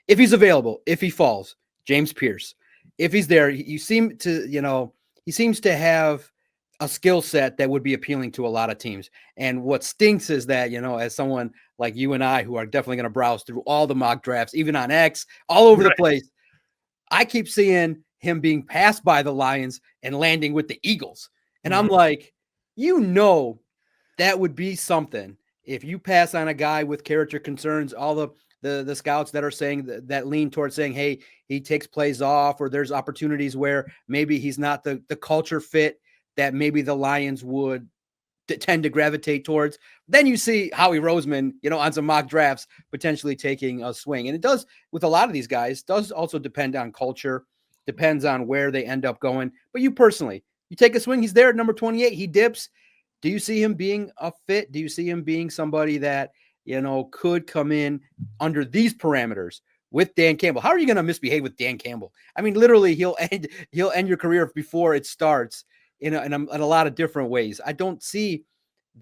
if he's available, if he falls, James Pearce. If he's there, you seem to, he seems to have a skill set that would be appealing to a lot of teams. And what stinks is that, as someone like you and I, who are definitely going to browse through all the mock drafts, even on X, all over the place, I keep seeing him being passed by the Lions and landing with the Eagles. And I'm like, that would be something if you pass on a guy with character concerns, all the scouts that are saying that lean towards saying, hey, he takes plays off, or there's opportunities where maybe he's not the culture fit that maybe the Lions would tend to gravitate towards. Then you see Howie Roseman, on some mock drafts, potentially taking a swing. And it does with a lot of these guys, does also depend on culture, depends on where they end up going. But you personally, you take a swing, he's there at number 28, he dips. Do you see him being a fit? Do you see him being somebody that, could come in under these parameters with Dan Campbell? How are you going to misbehave with Dan Campbell? I mean, literally, he'll end your career before it starts in a lot of different ways. I don't see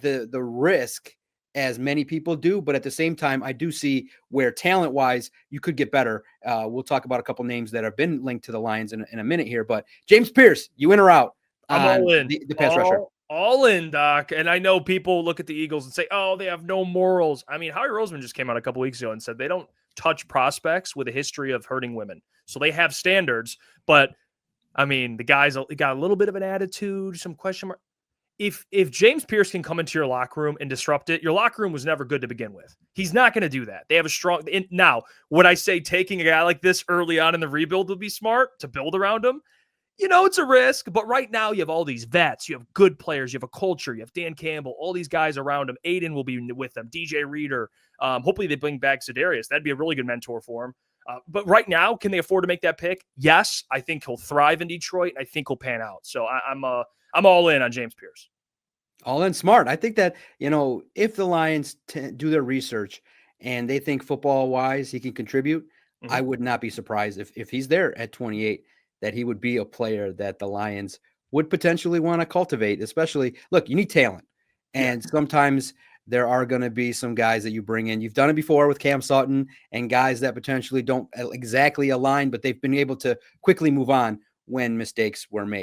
the risk as many people do, but at the same time, I do see where talent-wise you could get better. We'll talk about a couple names that have been linked to the Lions in a minute here, but James Pearce, you in or out? I'm all in. The pass rusher. All in, Doc. And I know people look at the Eagles and say, oh, they have no morals. I mean, Howie Roseman just came out a couple weeks ago and said they don't touch prospects with a history of hurting women. So they have standards. But, I mean, the guy's got a little bit of an attitude, some question mark. If James Pearce can come into your locker room and disrupt it, your locker room was never good to begin with. He's not going to do that. They have a strong – now, would I say taking a guy like this early on in the rebuild would be smart to build around him? It's a risk, but right now you have all these vets. You have good players. You have a culture. You have Dan Campbell, all these guys around him. Aiden will be with them. DJ Reader. Hopefully they bring back Za'Darius. That'd be a really good mentor for him. But right now, can they afford to make that pick? Yes. I think he'll thrive in Detroit. I think he'll pan out. So I'm all in on James Pearce. All in, smart. I think that, if the Lions do their research and they think football-wise he can contribute, I would not be surprised if he's there at 28, that he would be a player that the Lions would potentially want to cultivate. Especially, look, you need talent. And sometimes there are going to be some guys that you bring in. You've done it before with Cam Sutton and guys that potentially don't exactly align, but they've been able to quickly move on when mistakes were made.